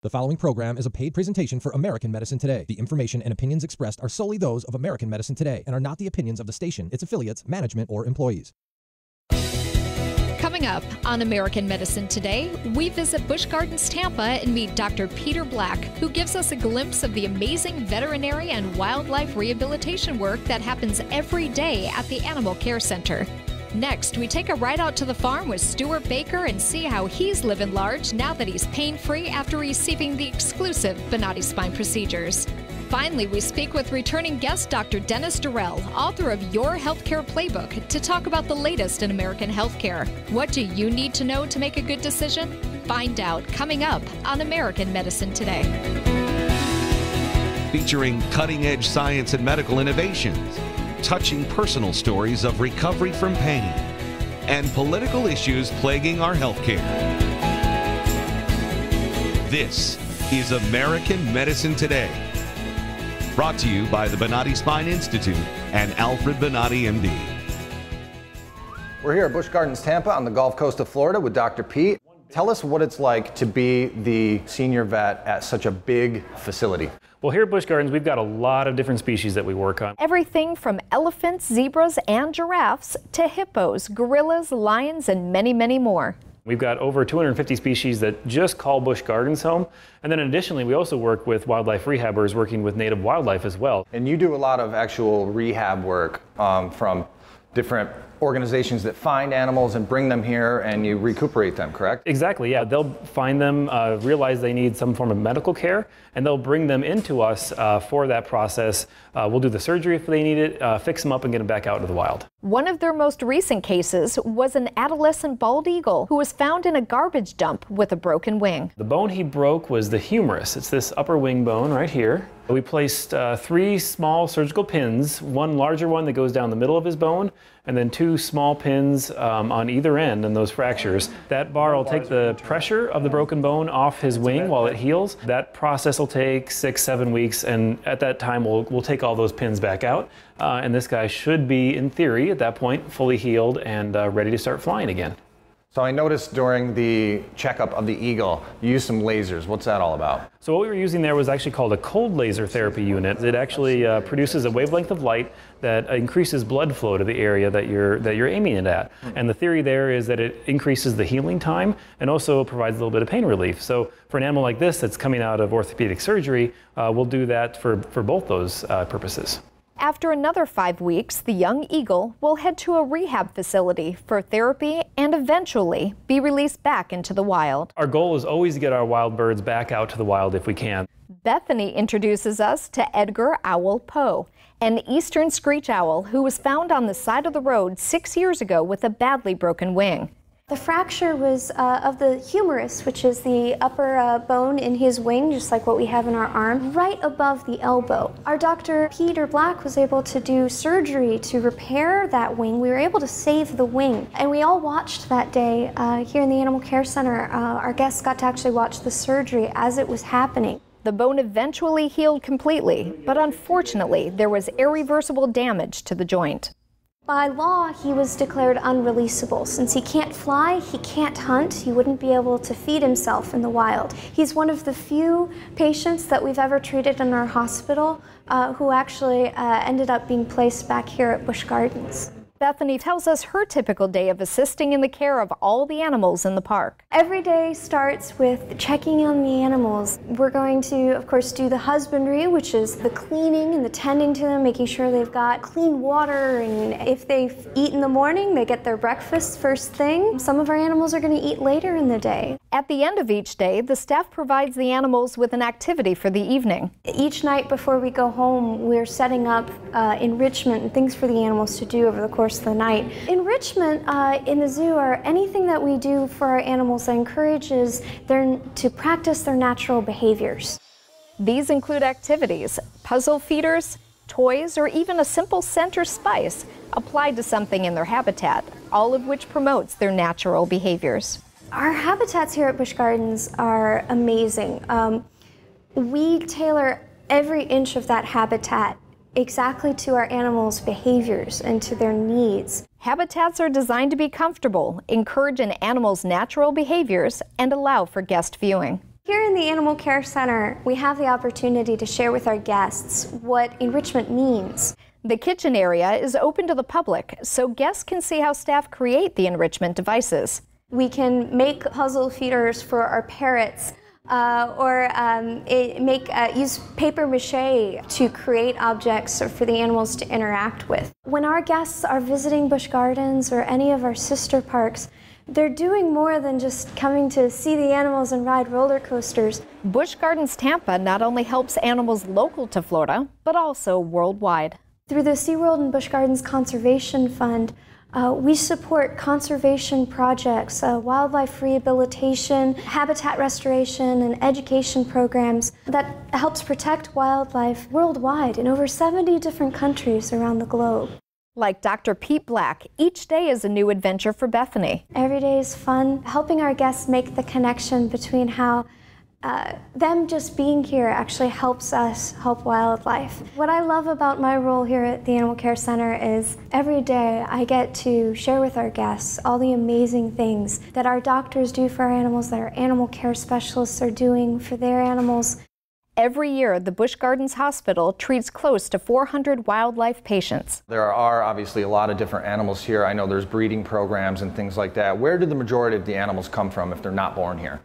The following program is a paid presentation for American Medicine Today. The information and opinions expressed are solely those of American Medicine Today and are not the opinions of the station, its affiliates, management, or employees. Coming up on American Medicine Today, we visit Busch Gardens, Tampa and meet Dr. Peter Black, who gives us a glimpse of the amazing veterinary and wildlife rehabilitation work that happens every day at the Animal Care Center. Next, we take a ride out to the farm with Stuart Baker and see how he's living large now that he's pain-free after receiving the exclusive Benari spine procedures. Finally, we speak with returning guest Dr. Dennis Durrell, author of Your Healthcare Playbook, to talk about the latest in American healthcare. What do you need to know to make a good decision? Find out coming up on American Medicine Today. Featuring cutting-edge science and medical innovations, touching personal stories of recovery from pain, and political issues plaguing our healthcare. This is American Medicine Today, brought to you by the Benari Spine Institute and Alfred Benari, MD. We're here at Busch Gardens, Tampa on the Gulf Coast of Florida with Dr. Pete. Tell us what it's like to be the senior vet at such a big facility. Well, here at Busch Gardens, we've got a lot of different species that we work on. Everything from elephants, zebras, and giraffes to hippos, gorillas, lions, and many, many more. We've got over 250 species that just call Busch Gardens home. And then additionally, we also work with wildlife rehabbers working with native wildlife as well. And you do a lot of actual rehab work from different organizations that find animals and bring them here and you recuperate them, correct? Exactly, yeah. They'll find them, realize they need some form of medical care, and they'll bring them into us for that process. We'll do the surgery if they need it, fix them up and get them back out into the wild. One of their most recent cases was an adolescent bald eagle who was found in a garbage dump with a broken wing. The bone he broke was the humerus. It's this upper wing bone right here. We placed 3 small surgical pins, one larger one that goes down the middle of his bone, and then 2 small pins on either end in those fractures. That bar will take the pressure of the broken bone off his wing while it heals. That process will take 6-7 weeks, and at that time we'll take all those pins back out. And this guy should be, in theory, at that point, fully healed and ready to start flying again. So I noticed during the checkup of the eagle, you used some lasers. What's that all about? So what we were using there was actually called a cold laser therapy unit. It actually produces a wavelength of light that increases blood flow to the area that you're aiming it at. And the theory there is that it increases the healing time and also provides a little bit of pain relief. So for an animal like this that's coming out of orthopedic surgery, we'll do that for both those purposes. After another 5 weeks, the young eagle will head to a rehab facility for therapy and eventually be released back into the wild. Our goal is always to get our wild birds back out to the wild if we can. Bethany introduces us to Edgar Owl Poe, an eastern screech owl who was found on the side of the road 6 years ago with a badly broken wing. The fracture was of the humerus, which is the upper bone in his wing, just like what we have in our arm, right above the elbow. Our Dr. Peter Black was able to do surgery to repair that wing. We were able to save the wing. And we all watched that day here in the Animal Care Center. Our guests got to actually watch the surgery as it was happening. The bone eventually healed completely, but unfortunately, there was irreversible damage to the joint. By law, he was declared unreleasable. Since he can't fly, he can't hunt, he wouldn't be able to feed himself in the wild. He's one of the few patients that we've ever treated in our hospital who actually ended up being placed back here at Busch Gardens. Bethany tells us her typical day of assisting in the care of all the animals in the park. Every day starts with checking on the animals. We're going to, of course, do the husbandry, which is the cleaning and the tending to them, making sure they've got clean water, and if they eat in the morning, they get their breakfast first thing. Some of our animals are going to eat later in the day. At the end of each day, the staff provides the animals with an activity for the evening. Each night before we go home, we're setting up enrichment and things for the animals to do over the course of the night. Enrichment in the zoo are anything that we do for our animals that encourages them to practice their natural behaviors. These include activities, puzzle feeders, toys, or even a simple center spice applied to something in their habitat, all of which promotes their natural behaviors. Our habitats here at Busch Gardens are amazing. We tailor every inch of that habitat exactly to our animals' behaviors and to their needs. Habitats are designed to be comfortable, encourage an animal's natural behaviors, and allow for guest viewing. Here in the Animal Care Center, we have the opportunity to share with our guests what enrichment means. The kitchen area is open to the public, so guests can see how staff create the enrichment devices. We can make puzzle feeders for our parrots, use paper mache to create objects for the animals to interact with. When our guests are visiting Busch Gardens or any of our sister parks, they're doing more than just coming to see the animals and ride roller coasters. Busch Gardens Tampa not only helps animals local to Florida, but also worldwide. Through the SeaWorld and Busch Gardens Conservation Fund, we support conservation projects, wildlife rehabilitation, habitat restoration, and education programs that helps protect wildlife worldwide in over 70 different countries around the globe. Like Dr. Pete Black, each day is a new adventure for Bethany. Every day is fun, helping our guests make the connection between how them just being here actually helps us help wildlife. What I love about my role here at the Animal Care Center is every day I get to share with our guests all the amazing things that our doctors do for our animals, that our animal care specialists are doing for their animals. Every year, the Busch Gardens Hospital treats close to 400 wildlife patients. There are obviously a lot of different animals here. I know there's breeding programs and things like that. Where do the majority of the animals come from if they're not born here?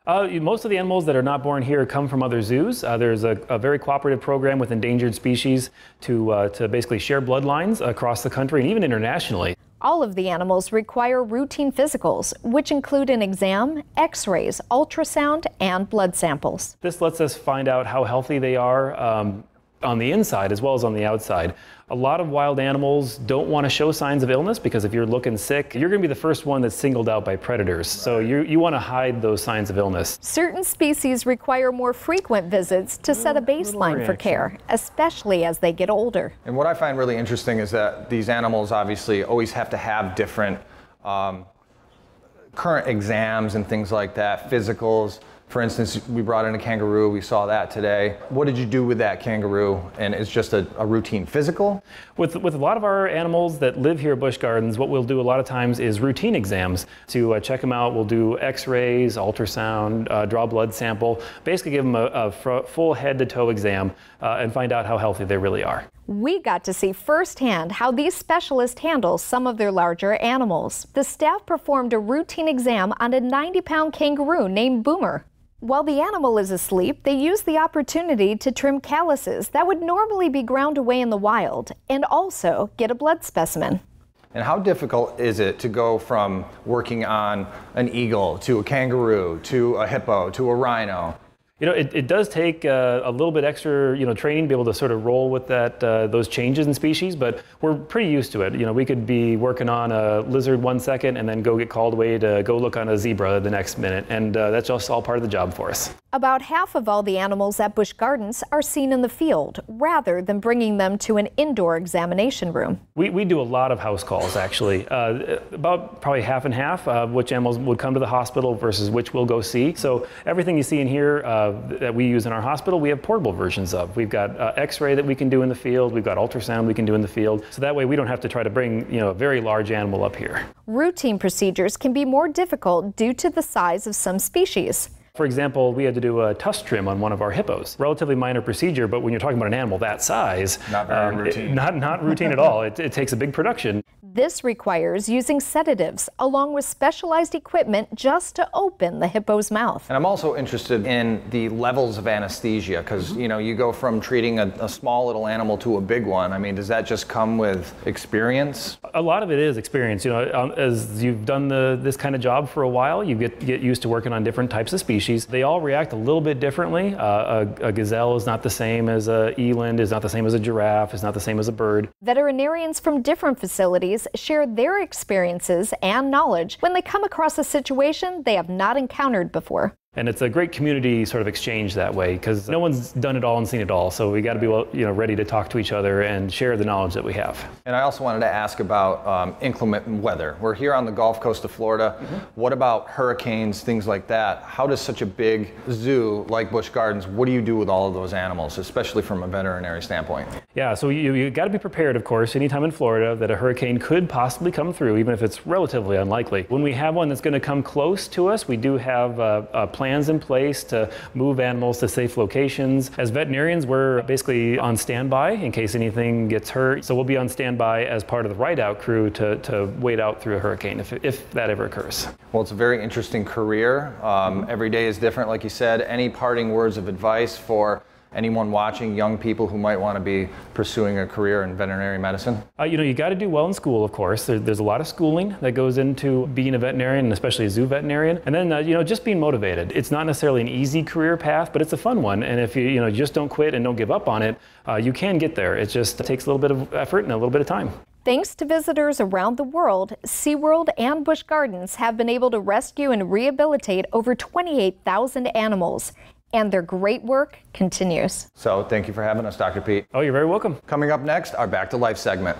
Most of the animals that are not born here come from other zoos. There's a very cooperative program with endangered species to basically share bloodlines across the country and even internationally. All of the animals require routine physicals, which include an exam, x-rays, ultrasound, and blood samples. This lets us find out how healthy they are on the inside as well as on the outside. A lot of wild animals don't want to show signs of illness because if you're looking sick, you're going to be the first one that's singled out by predators. So you want to hide those signs of illness. Certain species require more frequent visits to set a baseline for care, especially as they get older. And what I find really interesting is that these animals obviously always have to have different current exams and things like that, physicals. For instance, we brought in a kangaroo, we saw that today. What did you do with that kangaroo? And it's just a routine physical? With a lot of our animals that live here at Busch Gardens, what we'll do a lot of times is routine exams to check them out. We'll do x-rays, ultrasound, draw blood sample, basically give them a full head to toe exam and find out how healthy they really are. We got to see firsthand how these specialists handle some of their larger animals. The staff performed a routine exam on a 90-pound kangaroo named Boomer. While the animal is asleep, they use the opportunity to trim calluses that would normally be ground away in the wild and also get a blood specimen. And how difficult is it to go from working on an eagle to a kangaroo to a hippo to a rhino? You know, it does take a little bit extra, training to be able to sort of roll with that those changes in species, but we're pretty used to it. We could be working on a lizard 1 second and then go get called away to go look on a zebra the next minute, and that's just all part of the job for us. About half of all the animals at Busch Gardens are seen in the field, rather than bringing them to an indoor examination room. We do a lot of house calls, actually. About probably half and half of which animals would come to the hospital versus which we'll go see. So everything you see in here that we use in our hospital, we have portable versions of. We've got x-ray that we can do in the field. We've got ultrasound we can do in the field. So that way we don't have to try to bring a very large animal up here. Routine procedures can be more difficult due to the size of some species. For example, we had to do a tusk trim on one of our hippos. Relatively minor procedure, but when you're talking about an animal that size, not very routine. Not routine at all. It takes a big production. This requires using sedatives along with specialized equipment just to open the hippo's mouth. And I'm also interested in the levels of anesthesia because, you go from treating a small little animal to a big one. I mean, does that just come with experience? A lot of it is experience. As you've done this kind of job for a while, you get used to working on different types of species. They all react a little bit differently. A gazelle is not the same as an eland, is not the same as a giraffe, is not the same as a bird. Veterinarians from different facilities share their experiences and knowledge when they come across a situation they have not encountered before. And it's a great community sort of exchange that way because no one's done it all and seen it all. So we got to be ready to talk to each other and share the knowledge that we have. And I also wanted to ask about inclement weather. We're here on the Gulf Coast of Florida. What about hurricanes, things like that? How does such a big zoo like Busch Gardens, what do you do with all of those animals, especially from a veterinary standpoint? Yeah, so you got to be prepared, of course, anytime in Florida that a hurricane could possibly come through, even if it's relatively unlikely. When we have one that's going to come close to us, we do have a plan plans in place to move animals to safe locations. As veterinarians, we're basically on standby in case anything gets hurt. So we'll be on standby as part of the ride-out crew to wait out through a hurricane if that ever occurs. Well, it's a very interesting career. Every day is different, like you said. Any parting words of advice for anyone watching, young people who might want to be pursuing a career in veterinary medicine? You got to do well in school, of course. There's a lot of schooling that goes into being a veterinarian, and especially a zoo veterinarian. And then, just being motivated. It's not necessarily an easy career path, but it's a fun one. And if you just don't quit and don't give up on it, you can get there. It just takes a little bit of effort and a little bit of time. Thanks to visitors around the world, SeaWorld and Busch Gardens have been able to rescue and rehabilitate over 28,000 animals. And their great work continues. So thank you for having us, Dr. Pete. Oh, you're very welcome. Coming up next, our Back to Life segment.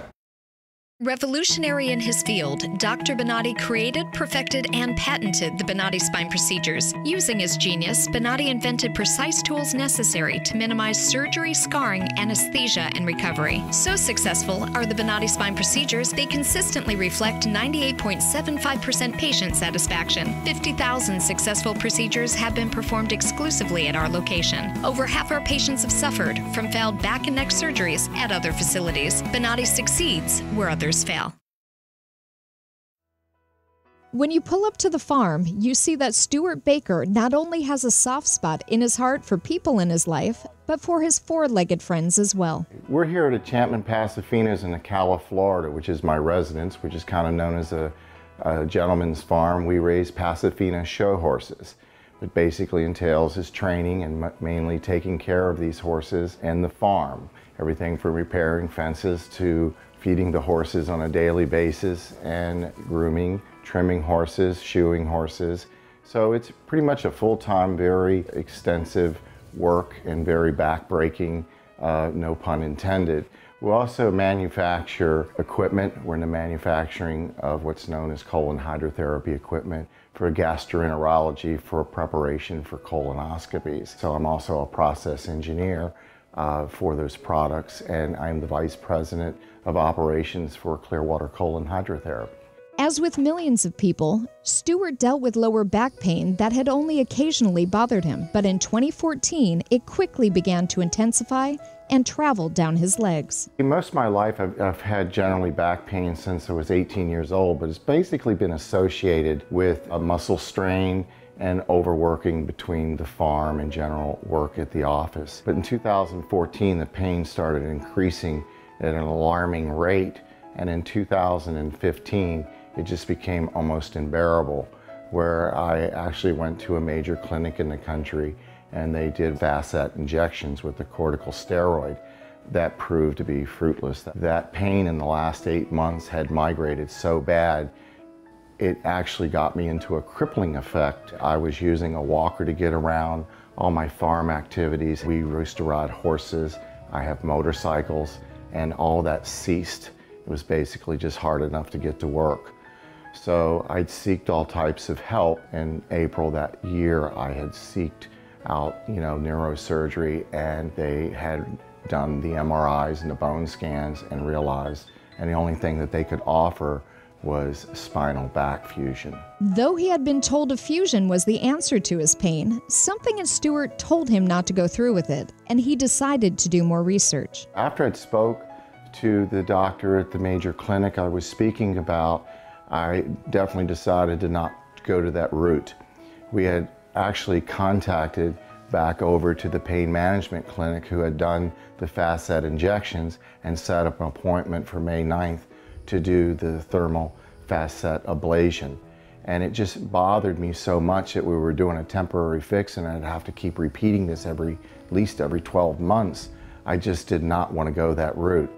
Revolutionary in his field, Dr. Benari created, perfected, and patented the Benari spine procedures. Using his genius, Benari invented precise tools necessary to minimize surgery, scarring, anesthesia, and recovery. So successful are the Benari spine procedures, they consistently reflect 98.75% patient satisfaction. 50,000 successful procedures have been performed exclusively at our location. Over half our patients have suffered from failed back and neck surgeries at other facilities. Benari succeeds where others fail. When you pull up to the farm, you see that Stuart Baker not only has a soft spot in his heart for people in his life, but for his four-legged friends as well. We're here at Chapman Pasafinas in Ocala, Florida, which is my residence, which is kind of known as a gentleman's farm. We raise Pasafina show horses. It basically entails his training and mainly taking care of these horses and the farm. Everything from repairing fences to feeding the horses on a daily basis and grooming, trimming horses, shoeing horses. So it's pretty much a full-time, very extensive work and very back-breaking, no pun intended. We also manufacture equipment. We're in the manufacturing of what's known as colon hydrotherapy equipment for gastroenterology for preparation for colonoscopies. So I'm also a process engineer for those products, and I'm the Vice President of Operations for Clearwater Colon Hydrotherapy. As with millions of people, Stuart dealt with lower back pain that had only occasionally bothered him, but in 2014, it quickly began to intensify and traveled down his legs. Most of my life I've had generally back pain since I was 18 years old, but it's basically been associated with a muscle strain and overworking between the farm and general work at the office. But in 2014, the pain started increasing at an alarming rate, and in 2015, it just became almost unbearable, where I actually went to a major clinic in the country and they did facet injections with the corticosteroid. That proved to be fruitless. That pain in the last 8 months had migrated so bad, it actually got me into a crippling effect. I was using a walker to get around all my farm activities. We used to ride horses, I have motorcycles, and all that ceased. It was basically just hard enough to get to work. So I'd seeked all types of help. In April that year, I had seeked out, neurosurgery, and they had done the MRIs and the bone scans and realized, and the only thing that they could offer was spinal back fusion. Though he had been told a fusion was the answer to his pain, something in Stuart told him not to go through with it, and he decided to do more research. After I'd spoke to the doctor at the major clinic I was speaking about, I definitely decided to not go to that route. We had actually contacted back over to the pain management clinic who had done the facet injections and set up an appointment for May 9th to do the thermal facet ablation. And it just bothered me so much that we were doing a temporary fix and I'd have to keep repeating this at least every 12 months. I just did not want to go that route.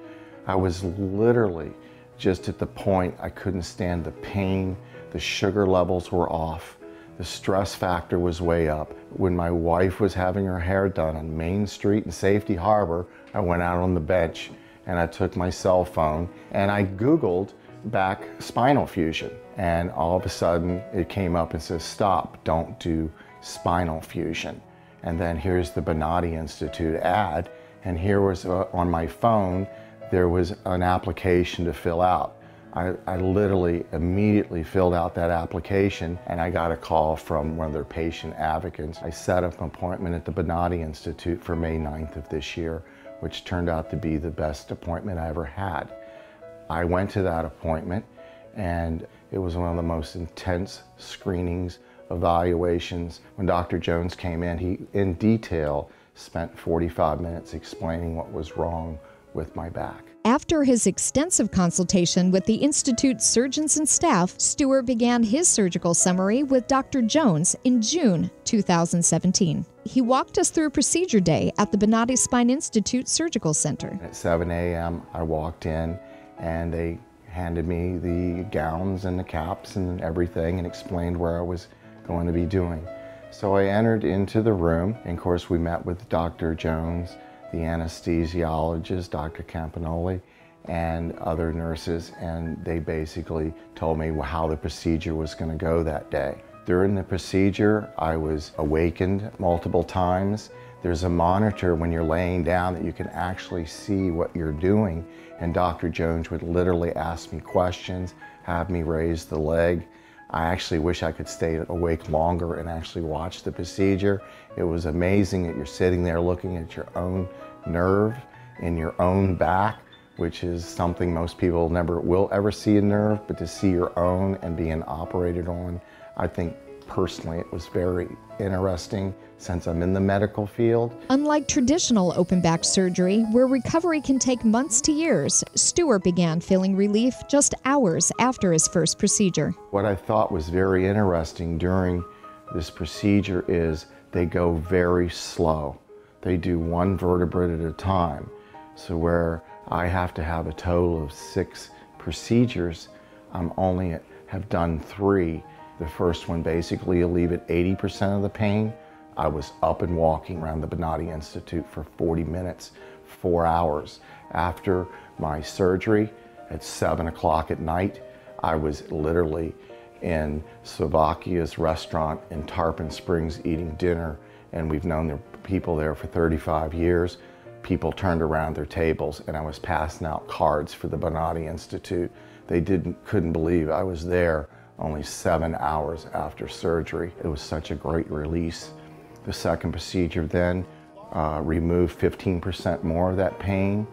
I was literally just at the point I couldn't stand the pain, the sugar levels were off, the stress factor was way up. When my wife was having her hair done on Main Street in Safety Harbor, I went out on the bench and I took my cell phone and I Googled back spinal fusion. And all of a sudden it came up and says, stop, don't do spinal fusion. And then here's the Benari Institute ad. And here was on my phone, there was an application to fill out. I literally immediately filled out that application, and I got a call from one of their patient advocates. I set up an appointment at the Benari Institute for May 9th of this year, which turned out to be the best appointment I ever had. I went to that appointment, and it was one of the most intense screenings, evaluations. When Dr. Jones came in, he, in detail, spent 45 minutes explaining what was wrong with my back. After his extensive consultation with the Institute's surgeons and staff, Stewart began his surgical summary with Dr. Jones in June 2017. He walked us through procedure day at the Benari Spine Institute Surgical Center. At 7 a.m. I walked in, and they handed me the gowns and the caps and everything and explained where I was going to be doing. So I entered into the room, and of course we met with Dr. Jones, the anesthesiologist, Dr. Campanoli, and other nurses, and they basically told me how the procedure was going to go that day. During the procedure, I was awakened multiple times. There's a monitor when you're laying down that you can actually see what you're doing, and Dr. Jones would literally ask me questions, have me raise the leg. I actually wish I could stay awake longer and actually watch the procedure. It was amazing that you're sitting there looking at your own nerve in your own back, which is something most people never will ever see a nerve, but to see your own and being operated on, I think personally it was very interesting since I'm in the medical field. Unlike traditional open back surgery, where recovery can take months to years, Stewart began feeling relief just hours after his first procedure. What I thought was very interesting during this procedure is they go very slow. They do one vertebrae at a time. So where I have to have a total of 6 procedures, I'm only have done 3. The first one basically alleviated 80% of the pain. I was up and walking around the Benari Institute for 40 minutes, 4 hours. After my surgery at 7 o'clock at night, I was literally in Slovakia's restaurant in Tarpon Springs eating dinner, and we've known the people there for 35 years. People turned around their tables, and I was passing out cards for the Benari Institute. They couldn't believe I was there only 7 hours after surgery. It was such a great release. The second procedure then removed 15% more of that pain,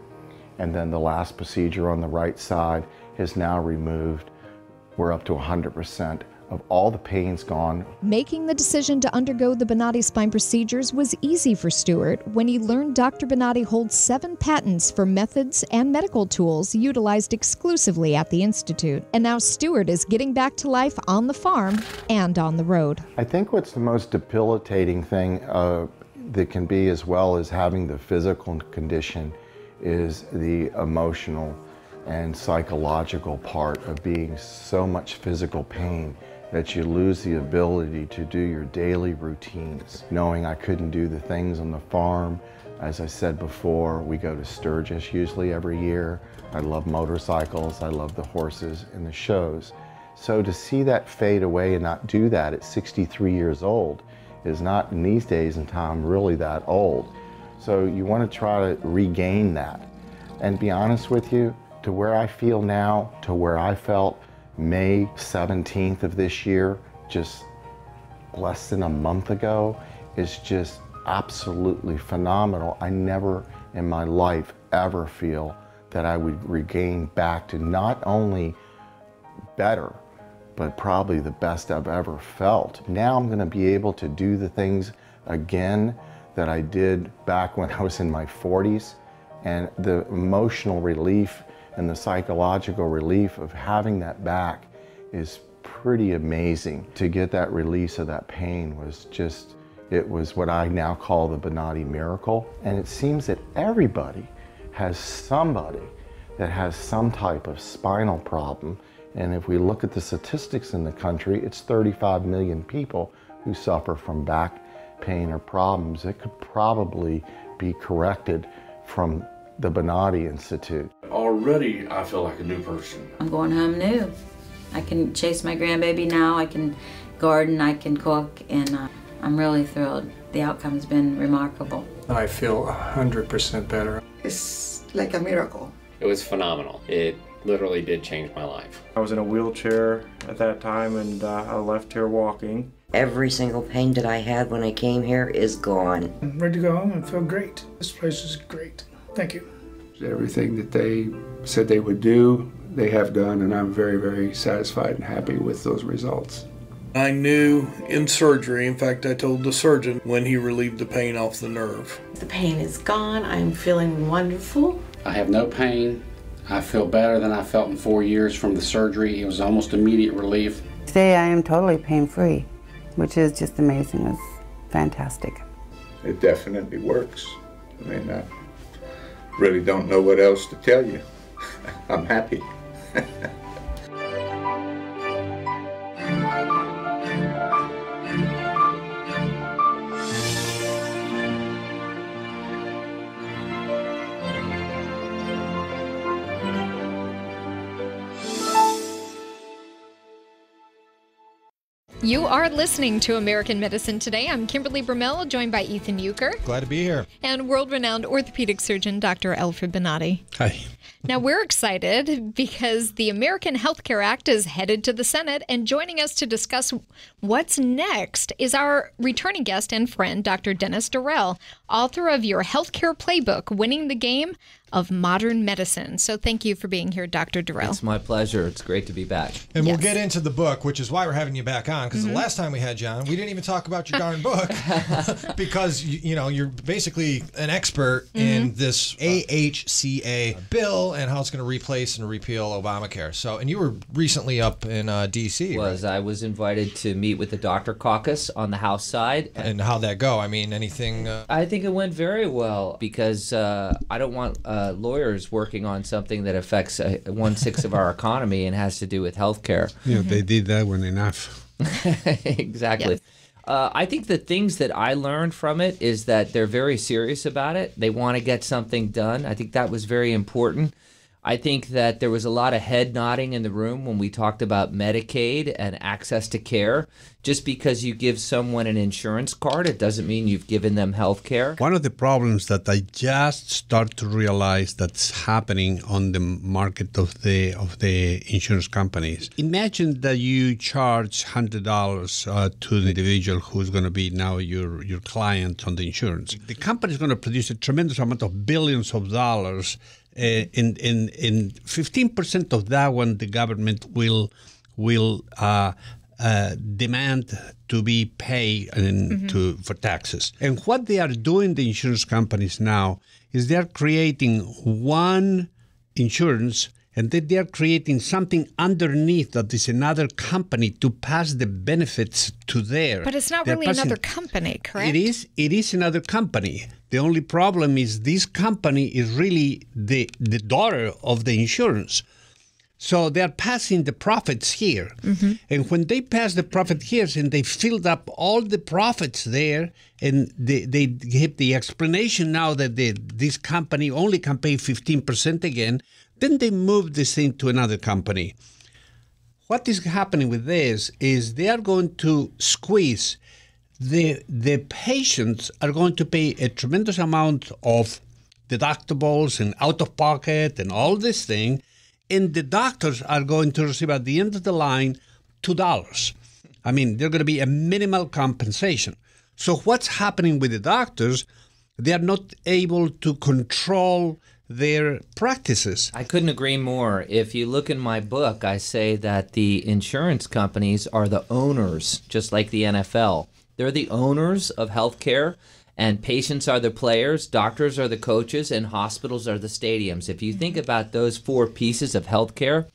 and then the last procedure on the right side has now removed, we're up to 100% of all the pain's gone. Making the decision to undergo the Benari spine procedures was easy for Stewart when he learned Dr. Benari holds 7 patents for methods and medical tools utilized exclusively at the Institute. And now Stewart is getting back to life on the farm and on the road. I think what's the most debilitating thing that can be, as well as having the physical condition, is the emotional and psychological part of being so much physical pain that you lose the ability to do your daily routines. Knowing I couldn't do the things on the farm. As I said before, we go to Sturgis usually every year. I love motorcycles, I love the horses and the shows. So to see that fade away and not do that at 63 years old is not, in these days and time, really that old. So you want to try to regain that. And be honest with you, to where I feel now, to where I felt May 17th of this year, just less than a month ago, is just absolutely phenomenal. I never in my life ever feel that I would regain back to not only better, but probably the best I've ever felt. Now I'm gonna be able to do the things again that I did back when I was in my 40s, and the emotional relief and the psychological relief of having that back is pretty amazing. To get that release of that pain was just, it was what I now call the Benari Miracle. And it seems that everybody has somebody that has some type of spinal problem. And if we look at the statistics in the country, it's 35 million people who suffer from back pain or problems that could probably be corrected from the Benari Institute. Already, I feel like a new person. I'm going home new. I can chase my grandbaby now, I can garden, I can cook, and I'm really thrilled. The outcome's been remarkable. I feel 100% better. It's like a miracle. It was phenomenal. It literally did change my life. I was in a wheelchair at that time, and I left here walking. Every single pain that I had when I came here is gone. I'm ready to go home and feel great. This place is great. Thank you. Everything that they said they would do, they have done, and I'm very, very satisfied and happy with those results. I knew in surgery, in fact, I told the surgeon when he relieved the pain off the nerve. The pain is gone. I'm feeling wonderful. I have no pain. I feel better than I felt in 4 years from the surgery. It was almost immediate relief. Today I am totally pain-free, which is just amazing. It's fantastic. It definitely works. I mean, I really don't know what else to tell you. I'm happy. You are listening to American Medicine Today. I'm Kimberly Bermel, joined by Ethan Euchre. Glad to be here. And world-renowned orthopedic surgeon, Dr. Alfred Benari. Hi. Now, we're excited because the American Health Care Act is headed to the Senate, and joining us to discuss what's next is our returning guest and friend, Dr. Dennis Durrell, author of your healthcare playbook, Winning the Game of Modern Medicine. So thank you for being here, Dr. Durrell. It's my pleasure. It's great to be back. And we'll get into the book, which is why we're having you back on, because the last time we had you on, we didn't even talk about your darn book because, you know, you're basically an expert in this AHCA bill and how it's going to replace and repeal Obamacare. So, and you were recently up in D.C. I was invited to meet with the Doctor Caucus on the House side. And how'd that go? I mean, anything? I think it went very well because I don't want lawyers working on something that affects 1/6 of our economy and has to do with healthcare. Yeah, they did that one enough. Exactly. Yes. I think the things that I learned from it is that they're very serious about it. They want to get something done. I think that was very important. I think that there was a lot of head nodding in the room when we talked about Medicaid and access to care. Just because you give someone an insurance card, it doesn't mean you've given them health care. One of the problems that I just start to realize that's happening on the market of the insurance companies. Imagine that you charge $100 to the individual who's going to be now your client on the insurance. The company is going to produce a tremendous amount of billions of dollars. In 15% of that one, the government will demand to be paid for taxes. And what they are doing, the insurance companies now, is they are creating one insurance, and then they are creating something underneath that is another company to pass the benefits to there. But it's not really another company, correct? It is another company. The only problem is this company is really the daughter of the insurance. So they are passing the profits here. And when they pass the profit here and they filled up all the profits there, and they give the explanation now that this company only can pay 15% again, then they move this thing to another company. What is happening with this is they are going to squeeze. The patients are going to pay a tremendous amount of deductibles and out-of-pocket and all this thing, and the doctors are going to receive at the end of the line $2. I mean, they're going to be a minimal compensation. So what's happening with the doctors? They are not able to control their practices. I couldn't agree more. If you look in my book, I say that the insurance companies are the owners, just like the NFL. They're the owners of healthcare, and patients are the players, doctors are the coaches, and hospitals are the stadiums. If you think about those four pieces of healthcare,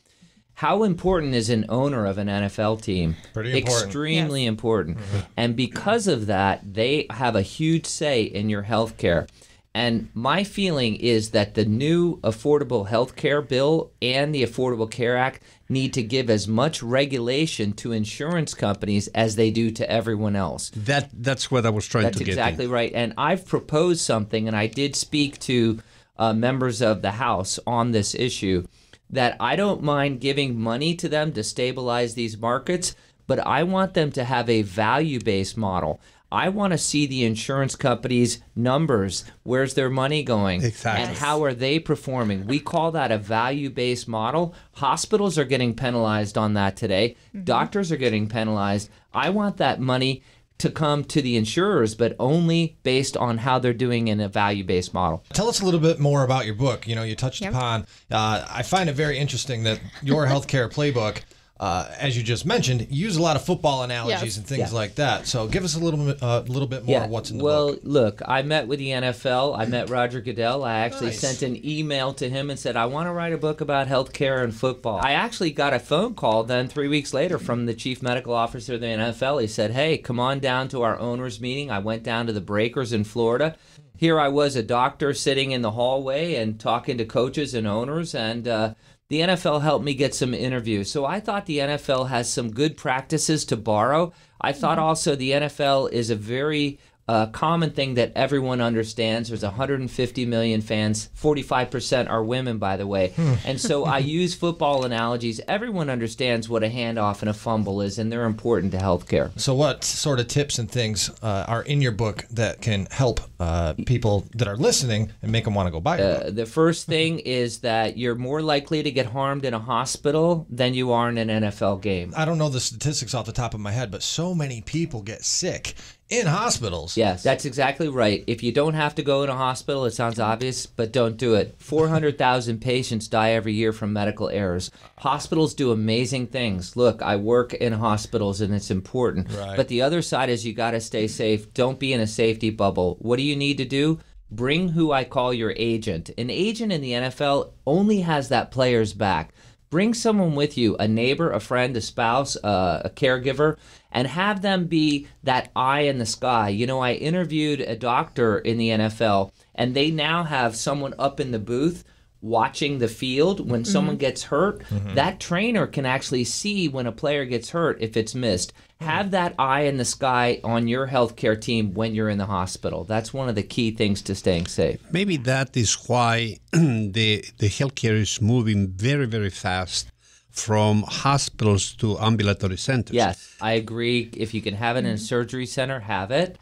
how important is an owner of an NFL team? Pretty important. Extremely important. And because of that, they have a huge say in your healthcare. And my feeling is that the new Affordable Health Care Bill and the Affordable Care Act need to give as much regulation to insurance companies as they do to everyone else. That's what I was trying to get to. That's exactly right. And I've proposed something, and I did speak to members of the House on this issue, that I don't mind giving money to them to stabilize these markets, but I want them to have a value-based model. I want to see the insurance companies' numbers. Where's their money going? Exactly. And how are they performing? We call that a value-based model. Hospitals are getting penalized on that today. Doctors are getting penalized. I want that money to come to the insurers, but only based on how they're doing in a value-based model. Tell us a little bit more about your book. You know, you touched upon, I find it very interesting that your healthcare playbook, as you just mentioned, you use a lot of football analogies and things like that. So give us a little bit more of what's in the book. Well, look, I met with the NFL. I met Roger Goodell. I actually sent an email to him and said, I want to write a book about healthcare and football. I actually got a phone call then 3 weeks later from the chief medical officer of the NFL. He said, hey, come on down to our owners meeting. I went down to the Breakers in Florida. Here I was, a doctor sitting in the hallway and talking to coaches and owners, and the NFL helped me get some interviews. So I thought the NFL has some good practices to borrow. I thought also the NFL is a very common thing that everyone understands. There's 150 million fans. 45% are women, by the way. And so I use football analogies. Everyone understands what a handoff and a fumble is, and they're important to healthcare. So what sort of tips and things are in your book that can help people that are listening and make them want to go buy your book? The first thing is that you're more likely to get harmed in a hospital than you are in an NFL game. I don't know the statistics off the top of my head, but so many people get sick in hospitals. Yes, that's exactly right. If you don't have to go in a hospital, it sounds obvious, but don't do it. 400,000 patients die every year from medical errors. Hospitals do amazing things. Look, I work in hospitals and it's important. Right. But the other side is you got to stay safe. Don't be in a safety bubble. What do you need to do? Bring who I call your agent. An agent in the NFL only has that player's back. Bring someone with you, a neighbor, a friend, a spouse, a caregiver, and have them be that eye in the sky. You know, I interviewed a doctor in the NFL, and they now have someone up in the booth watching the field when someone gets hurt. That trainer can actually see when a player gets hurt if it's missed. Have that eye in the sky on your healthcare team when you're in the hospital. That's one of the key things to staying safe. Maybe that is why the healthcare is moving very, very fast from hospitals to ambulatory centers. Yes, I agree. If you can have it in a surgery center, have it.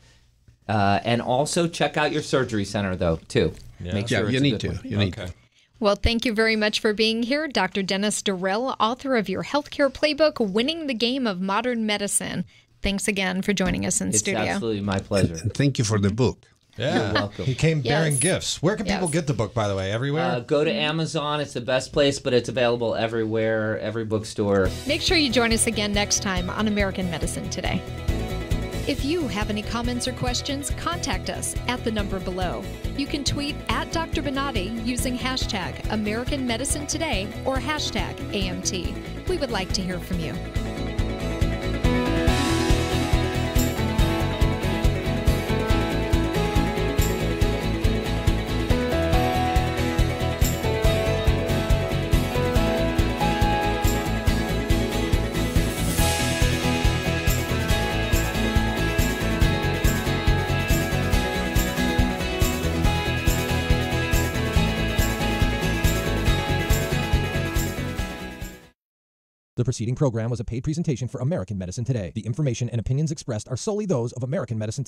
And also check out your surgery center, though, too. Make sure you need to. You need to. Well, thank you very much for being here, Dr. Dennis Durrell, author of your healthcare playbook, Winning the Game of Modern Medicine. Thanks again for joining us in studio. It's absolutely my pleasure. And thank you for the book. Yeah, you're welcome. He came bearing gifts. Where can people get the book, by the way? Everywhere? Go to Amazon. It's the best place, but it's available everywhere, every bookstore. Make sure you join us again next time on American Medicine Today. If you have any comments or questions, contact us at the number below. You can tweet at Dr. Benari using hashtag American Medicine Today or hashtag AMT. We would like to hear from you. The preceding program was a paid presentation for American Medicine Today. The information and opinions expressed are solely those of American Medicine